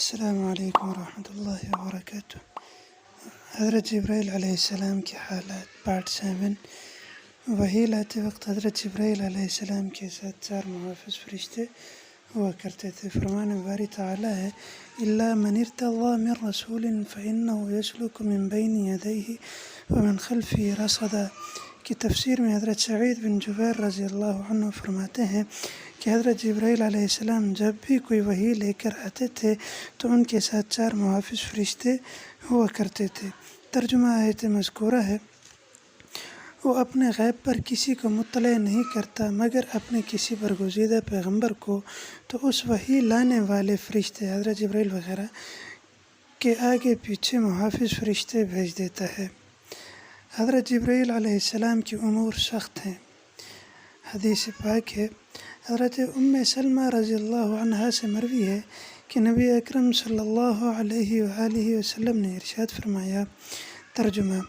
السلام علیکم ورحمۃ اللہ وبرکاتہ۔ حضرت جبرائیل علیہ السلام کی حالات پارٹ 7۔ وحی لاتے وقت حضرت جبرائیل علیہ السلام کے ساتھ 4 محافظ فرشتے ہوا کرتے تھے۔ فرمان باری تعالیٰ ہے الا من ارتضى من رسول فإنه يسلك من بين يديه ومن خلفه رصدا کی تفسیر میں حضرت سعید بن جبیر رضی اللہ عنہ فرماتے ہیں کہ حضرت جبرائیل علیہ السلام جب بھی کوئی وحی لے کر آتے تھے تو ان کے ساتھ 4 محافظ فرشتے ہوا کرتے تھے۔ ترجمہ آیت مذکورہ ہے، وہ اپنے غیب پر کسی کو مطلع نہیں کرتا مگر اپنے کسی برگزیدہ پیغمبر کو، تو اس وحی لانے والے فرشتے حضرت جبرائیل وغیرہ کے آگے پیچھے محافظ فرشتے بھیج دیتا ہے۔ حضرت جبرائیل علیہ السلام کی امور سخت ہیں۔ حدیث پاک ہے، حضرت ام سلمہ رضی اللہ عنہا سے مروی ہے کہ نبی اکرم صلی اللہ علیہ وآلہ وسلم نے ارشاد فرمایا، ترجمہ: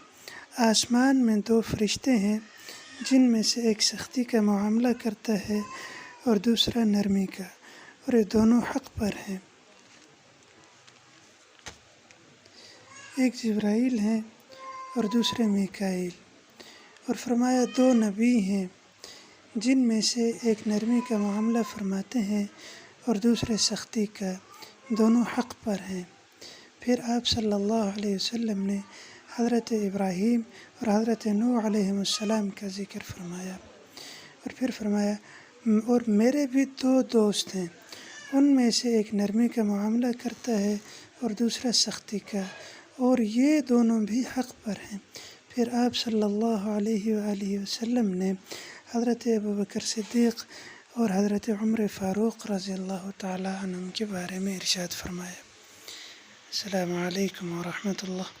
آسمان میں 2 فرشتے ہیں جن میں سے ایک سختی کا معاملہ کرتا ہے اور دوسرا نرمی کا، اور یہ دونوں حق پر ہیں۔ ایک جبرائیل ہیں اور دوسرے میکائیل، اور فرمایا 2 نبی ہیں جن میں سے ایک نرمی کا معاملہ فرماتے ہیں اور دوسرے سختی کا، دونوں حق پر ہیں۔ پھر آپ صلی اللہ علیہ وسلم نے حضرت ابراہیم اور حضرت نوح علیہ السلام کا ذکر فرمایا، اور پھر فرمایا اور میرے بھی 2 دوست ہیں، ان میں سے ایک نرمی کا معاملہ کرتا ہے اور دوسرا سختی کا، اور یہ دونوں بھی حق پر ہیں۔ پھر آپ صلی اللہ علیہ وآلہ وسلم نے حضرت ابوبکر صدیق اور حضرت عمر فاروق رضی اللہ تعالیٰ عنہم کے بارے میں ارشاد فرمایا۔ السلام علیکم ورحمۃ اللہ۔